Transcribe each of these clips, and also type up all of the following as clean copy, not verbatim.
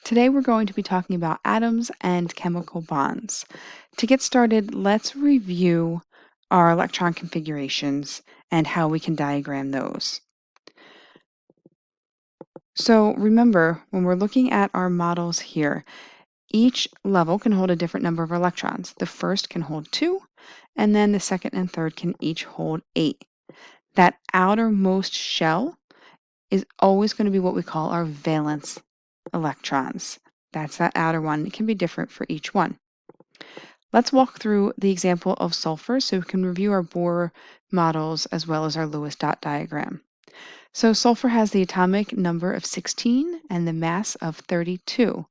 Today we're going to be talking about atoms and chemical bonds. To get started, let's review our electron configurations and how we can diagram those. So remember, when we're looking at our models here, each level can hold a different number of electrons. The first can hold 2, and then the second and third can each hold 8. That outermost shell is always going to be what we call our valence electrons. That's that outer one. It can be different for each one. Let's walk through the example of sulfur so we can review our Bohr models as well as our Lewis dot diagram. So sulfur has the atomic number of 16 and the mass of 32.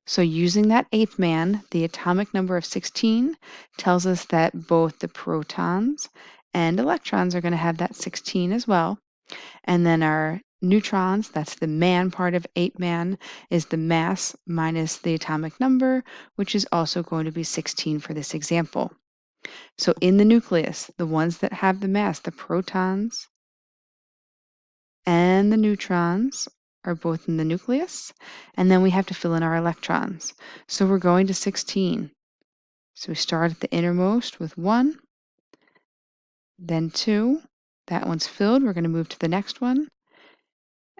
So using that eighth man, the atomic number of 16 tells us that both the protons and electrons are going to have that 16 as well. And then our neutrons, that's the man part of 8 man, is the mass minus the atomic number, which is also going to be 16 for this example. So in the nucleus, the ones that have the mass, the protons and the neutrons are both in the nucleus. And then we have to fill in our electrons. So we're going to 16. So we start at the innermost with 1, then 2. That one's filled. We're going to move to the next one.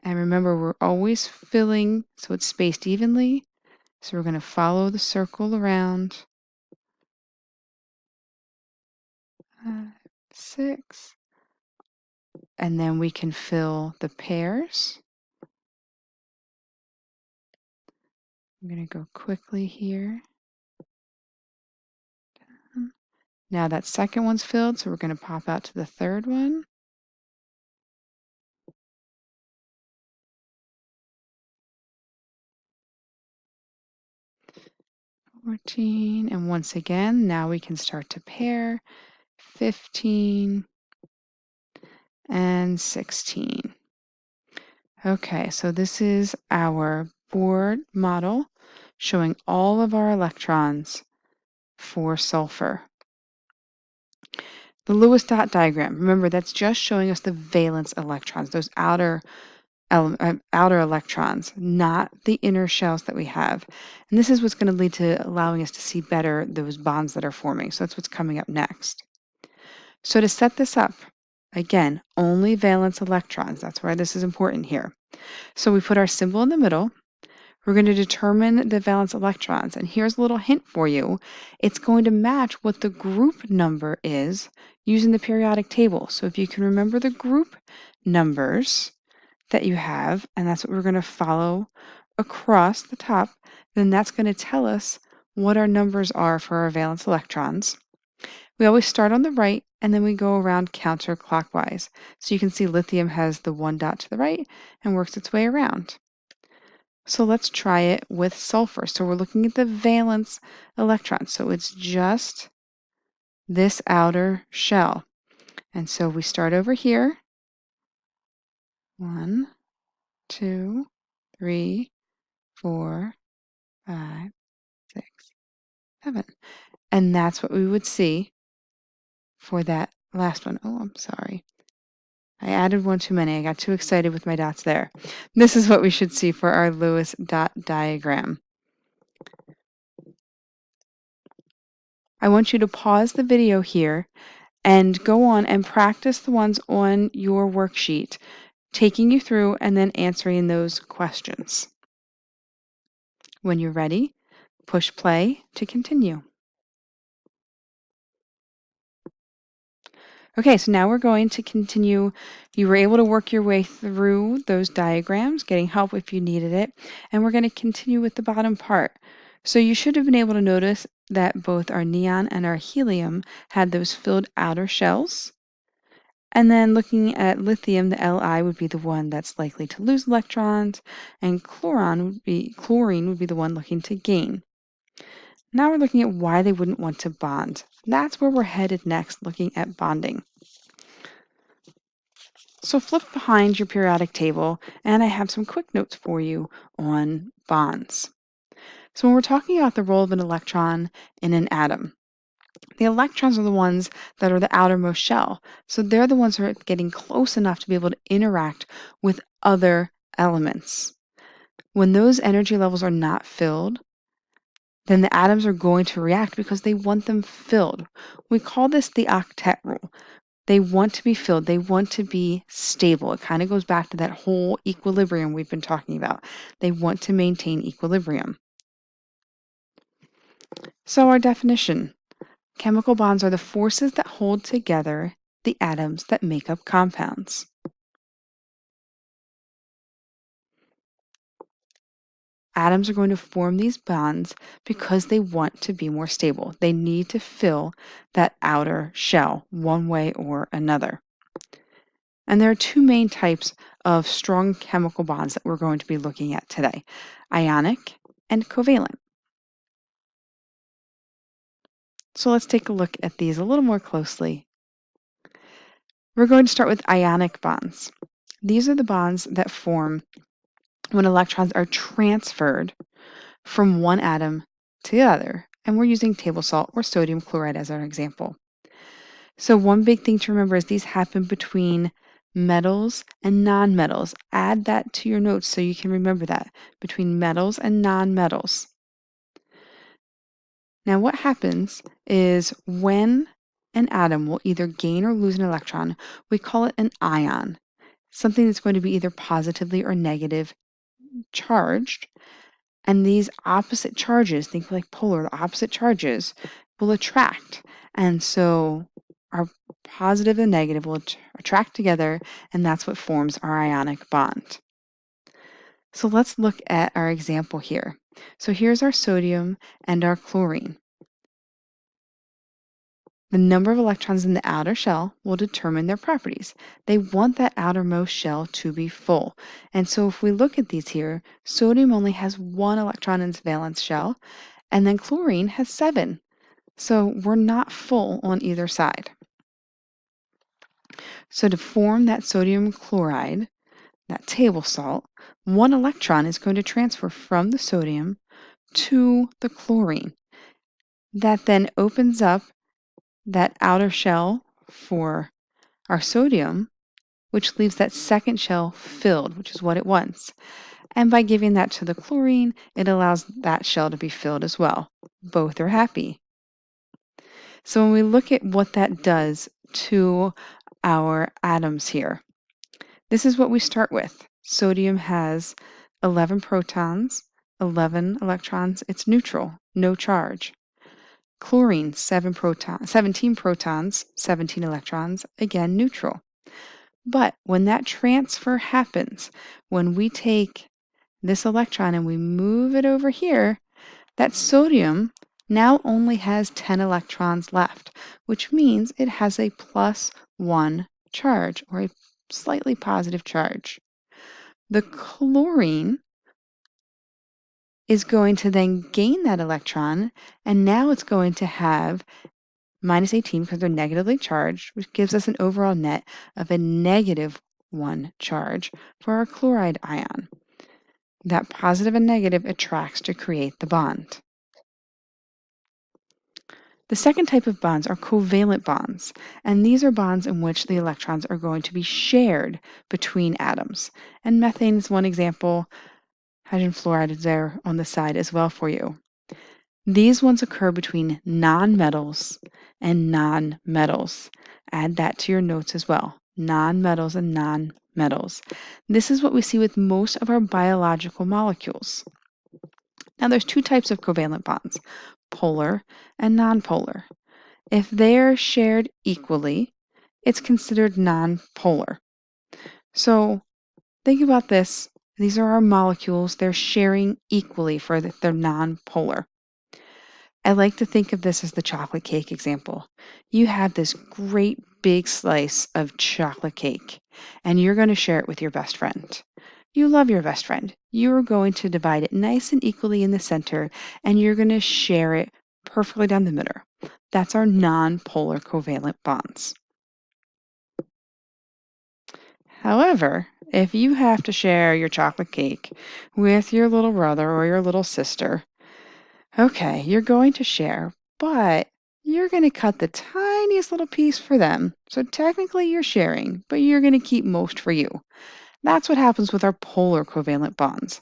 And remember, we're always filling so it's spaced evenly. So we're going to follow the circle around. 6. And then we can fill the pairs. I'm going to go quickly here. Now that second one's filled, so we're going to pop out to the third one. 14. And once again, now we can start to pair. 15 and 16. Okay, so this is our Bohr model showing all of our electrons for sulfur. The Lewis dot diagram, remember that's just showing us the valence electrons, those outer electrons, not the inner shells that we have. And this is what's going to lead to allowing us to see better those bonds that are forming. So that's what's coming up next. So to set this up, again, only valence electrons. That's why this is important here. So we put our symbol in the middle. We're going to determine the valence electrons. And here's a little hint for you. It's going to match what the group number is using the periodic table. So if you can remember the group numbers that you have, and that's what we're going to follow across the top, then that's going to tell us what our numbers are for our valence electrons. We always start on the right, and then we go around counterclockwise. So you can see lithium has the 1 dot to the right and works its way around. So let's try it with sulfur. So we're looking at the valence electron. So it's just this outer shell. And so we start over here. 1, 2, 3, 4, 5, 6, 7. And that's what we would see for that last one. Oh, I'm sorry. I added one too many. I got too excited with my dots there. This is what we should see for our Lewis dot diagram. I want you to pause the video here and go on and practice the ones on your worksheet, taking you through and then answering those questions. When you're ready, push play to continue. Okay, so now we're going to continue. You were able to work your way through those diagrams, getting help if you needed it, and we're going to continue with the bottom part. So you should have been able to notice that both our neon and our helium had those filled outer shells. And then looking at lithium, the Li would be the one that's likely to lose electrons, and chlorine would be the one looking to gain. Now we're looking at why they wouldn't want to bond. That's where we're headed next, looking at bonding. So flip behind your periodic table, and I have some quick notes for you on bonds. So when we're talking about the role of an electron in an atom, the electrons are the ones that are the outermost shell. So they're the ones who are getting close enough to be able to interact with other elements. When those energy levels are not filled, then the atoms are going to react because they want them filled. We call this the octet rule. They want to be filled, they want to be stable. It kind of goes back to that whole equilibrium we've been talking about. They want to maintain equilibrium. So, our definition: chemical bonds are the forces that hold together the atoms that make up compounds. Atoms are going to form these bonds because they want to be more stable. They need to fill that outer shell one way or another. And there are two main types of strong chemical bonds that we're going to be looking at today: ionic and covalent. So let's take a look at these a little more closely. We're going to start with ionic bonds. These are the bonds that form when electrons are transferred from one atom to the other. And we're using table salt or sodium chloride as our example. So one big thing to remember is these happen between metals and nonmetals. Add that to your notes so you can remember that, between metals and nonmetals. Now what happens is when an atom will either gain or lose an electron, we call it an ion, something that's going to be either positively or negative charged. And these opposite charges, think like polar, the opposite charges will attract. And so our positive and negative will attract together, and that's what forms our ionic bond. So let's look at our example here. So here's our sodium and our chlorine. The number of electrons in the outer shell will determine their properties. They want that outermost shell to be full. And so if we look at these here, sodium only has 1 electron in its valence shell, and then chlorine has 7. So we're not full on either side. So to form that sodium chloride, that table salt, 1 electron is going to transfer from the sodium to the chlorine. That then opens up that outer shell for our sodium, which leaves that second shell filled, which is what it wants. And by giving that to the chlorine, it allows that shell to be filled as well. Both are happy. So when we look at what that does to our atoms here, this is what we start with. Sodium has 11 protons, 11 electrons. It's neutral, no charge. Chlorine, 17 protons, 17 electrons, again neutral. But when that transfer happens, when we take this electron and we move it over here, that sodium now only has 10 electrons left, which means it has a +1 charge, or a slightly positive charge. The chlorine is going to then gain that electron, and now it's going to have -18 because they're negatively charged, which gives us an overall net of a -1 charge for our chloride ion. That positive and negative attracts to create the bond. The second type of bonds are covalent bonds, and these are bonds in which the electrons are going to be shared between atoms. And methane is one example. Hydrogen fluoride is there on the side as well for you. These ones occur between nonmetals and nonmetals. Add that to your notes as well. Nonmetals and nonmetals. This is what we see with most of our biological molecules. Now there's two types of covalent bonds: polar and nonpolar. If they're shared equally, it's considered nonpolar. So think about this. These are our molecules. They're sharing equally for that they're nonpolar. I like to think of this as the chocolate cake example. You have this great big slice of chocolate cake, and you're going to share it with your best friend. You love your best friend. You're going to divide it nice and equally in the center, and you're going to share it perfectly down the middle. That's our nonpolar covalent bonds. However, if you have to share your chocolate cake with your little brother or your little sister, okay, you're going to share, but you're going to cut the tiniest little piece for them. So technically you're sharing, but you're going to keep most for you. That's what happens with our polar covalent bonds.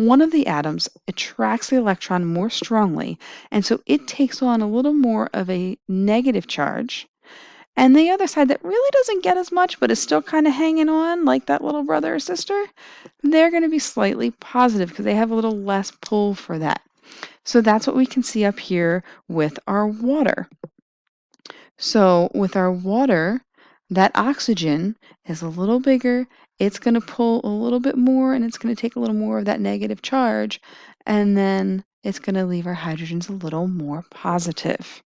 one of the atoms attracts the electron more strongly, and so it takes on a little more of a negative charge. And the other side that really doesn't get as much, but is still kind of hanging on, like that little brother or sister, they're going to be slightly positive because they have a little less pull for that. So that's what we can see up here with our water. So with our water, that oxygen is a little bigger. It's going to pull a little bit more, and it's going to take a little more of that negative charge. And then it's going to leave our hydrogens a little more positive.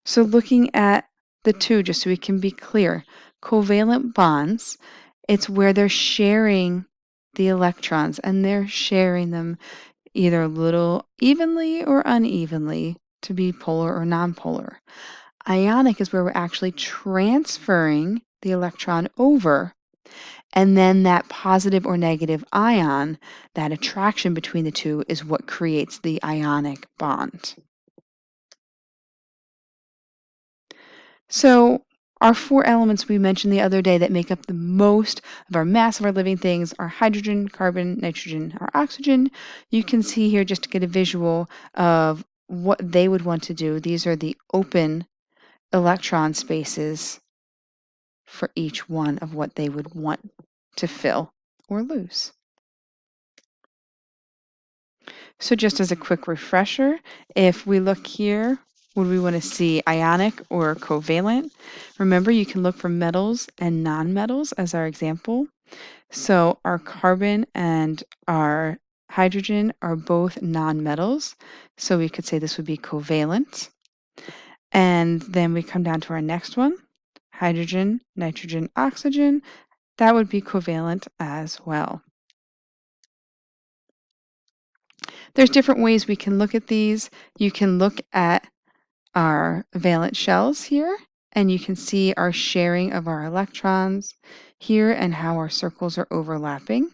So looking at the two, just so we can be clear, covalent bonds, it's where they're sharing the electrons, and they're sharing them either a little evenly or unevenly to be polar or nonpolar. Ionic is where we're actually transferring the electron over, and then that positive or negative ion, that attraction between the two, is what creates the ionic bond. So our four elements we mentioned the other day that make up the most of our mass of our living things are hydrogen, carbon, nitrogen, or oxygen. You can see here just to get a visual of what they would want to do. These are the open electron spaces for each one of what they would want to fill or lose. So just as a quick refresher, if we look here, would we want to see ionic or covalent? Remember, you can look for metals and nonmetals as our example. So our carbon and our hydrogen are both nonmetals. So we could say this would be covalent. And then we come down to our next one, hydrogen, nitrogen, oxygen. That would be covalent as well. There's different ways we can look at these. You can look at our valence shells here, and you can see our sharing of our electrons here and how our circles are overlapping.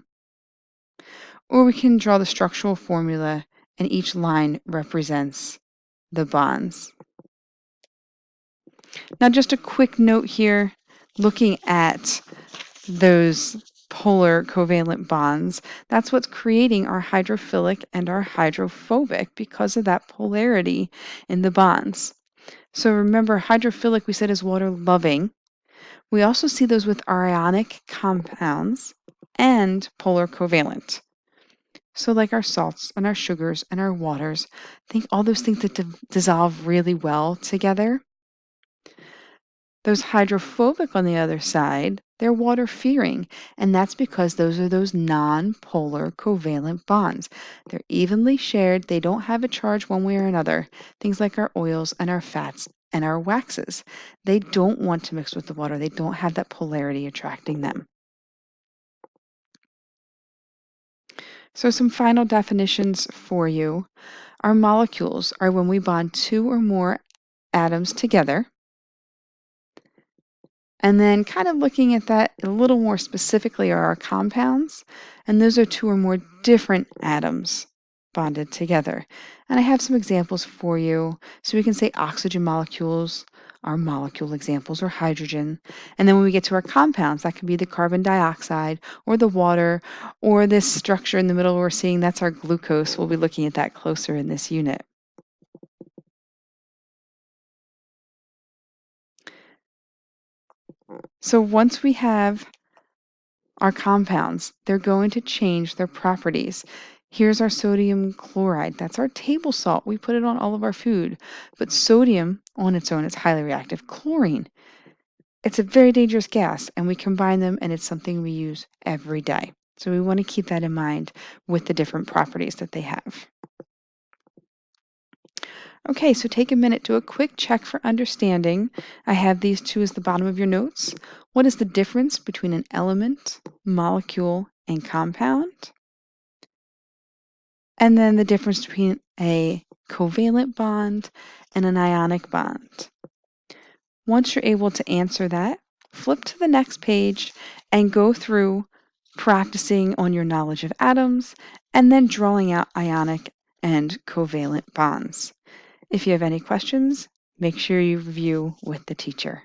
Or we can draw the structural formula, and each line represents the bonds. Now, just a quick note here, looking at those polar covalent bonds, that's what's creating our hydrophilic and our hydrophobic because of that polarity in the bonds. So remember, hydrophilic we said is water loving. We also see those with ionic compounds and polar covalent. So like our salts and our sugars and our waters, think all those things that dissolve really well together. Those hydrophobic on the other side, they're water-fearing, and that's because those are those non-polar covalent bonds. They're evenly shared, they don't have a charge one way or another. Things like our oils and our fats and our waxes. They don't want to mix with the water. They don't have that polarity attracting them. So some final definitions for you. Our molecules are when we bond two or more atoms together. And then kind of looking at that a little more specifically are our compounds, and those are two or more different atoms bonded together. And I have some examples for you. So we can say oxygen molecules are molecule examples, or hydrogen. And then when we get to our compounds, that could be the carbon dioxide or the water, or this structure in the middle we're seeing, that's our glucose. We'll be looking at that closer in this unit. So once we have our compounds, they're going to change their properties. Here's our sodium chloride. That's our table salt. We put it on all of our food. But sodium on its own is highly reactive. Chlorine, it's a very dangerous gas, and we combine them, and it's something we use every day. So we want to keep that in mind with the different properties that they have. Okay, so take a minute, do a quick check for understanding. I have these two as the bottom of your notes. What is the difference between an element, molecule, and compound? And then the difference between a covalent bond and an ionic bond. Once you're able to answer that, flip to the next page and go through practicing on your knowledge of atoms and then drawing out ionic and covalent bonds. If you have any questions, make sure you review with the teacher.